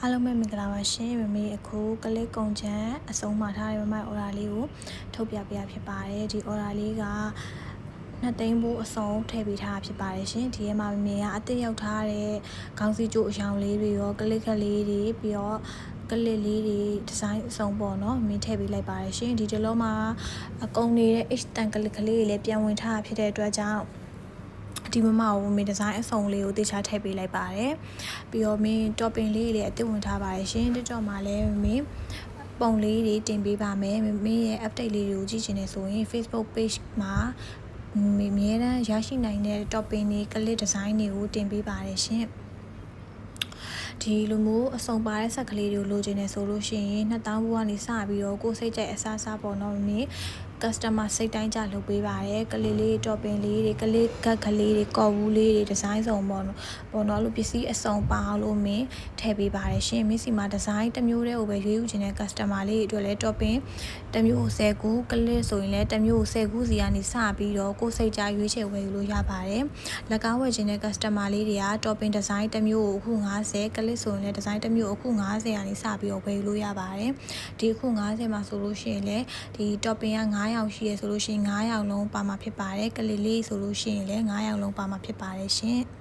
အားလုံးပဲမင်္ဂလာပါရှင်မမေအခုကလေးကုံချမ်းအဆုံးမှာထားတဲ့မမအော်ဒါလေးကိုထုတ်ပြပေးရဖြစ်ပါတယ်ဒီအော်ဒါလေးကနှစ်သိန်းဘူးအစုံထည့်ပေးထားတာဖြစ်ပါတယ်ရှင်ဒီထဲမှာမမေကအသစ်ရောက်ထားတဲ့ခေါင်းစည်းကျိုးအယောင်လေးတွေရောကလစ်ကလေးတွေပြီးတော့ကလစ်လေးတွေဒီဇိုင်းအစုံပေါ့နော်မင်းထည့်ပေးလိုက်ပါတယ်ရှင်ဒီတလုံးမှာအကုန်နေတဲ့ H တန်ကလစ်ကလေးတွေလည်းပြန်ဝင်ထားတာဖြစ်တဲ့အတွက်ကြောင့်ဒီမမကိုမင်းဒီဇိုင်းအစုံလေးကိုတေချာထည့်ပေးလိုက်ပါတယ်ပြီးတော့မင်း topping လေးတွေလည်းအသစ်ဝင်ထားပါတယ်ရှင် TikTok မှာလည်းမင်းပုံလေးတွေတင်ပေးပါမယ်မင်းရဲ့ update လေးတွေကိုကြည့်ချင်နေဆိုရင် Facebook page မှာအမြဲတမ်းရရှိနိုင်တဲ့ topping တွေ clip design တွေကိုတင်ပေးပါတယ်ရှင်ဒီလိုမျိုးအစုံပါတဲ့ဆက်ကလေးတွေကိုလိုချင်နေဆိုလို့ရှိရင်2000ဘူးကနေစပြီးတော့ကိုယ်စိတ်ကြိုက်အစားစားပေါ့နော်မင်း customer စိတ်တိုင်းကြလုပ်ပေးပါတယ်ကလေးလေး topping လေးတွေကလေးကတ်ကလေးတွေကော်ဘူးလေးတွေဒီဇိုင်းစုံပေါ့နော်လို့ပစ္စည်းအစုံပါအောင်လို့မင်းထည့်ပေးပါတယ်ရှင်မင်းစီမှာဒီဇိုင်းတစ်မျိုးတည်းကိုပဲရွေးယူခြင်းတဲ့ customer လေးတွေအတွက်လည်း topping တစ်မျိုးကို10ခုကလေးဆိုရင်လည်းတစ်မျိုးကို10ခုစီကနေစပြီးတော့ကိုယ်စိတ်ကြရွေးချယ်ဝယ်ယူလို့ရပါတယ်လက်ကားဝယ်ခြင်းတဲ့ customer လေးတွေက topping design တစ်မျိုးကိုအခု50ကလေးဆိုရင်လည်း design တစ်မျိုးအခု50ကနေစပြီးတော့ဝယ်ယူလို့ရပါတယ်ဒီအခု50မှာဆိုလို့ရှိရင်လည်းဒီ topping က9ယောက်ရှိရဆိုလို့ရှိရင်9ယောက်လုံးပါမှာဖြစ်ပါတယ်ကလေးလေးဆိုလို့ရှိရင်လည်း9ယောက်လုံးပါမှာဖြစ်ပါတယ်ရှင်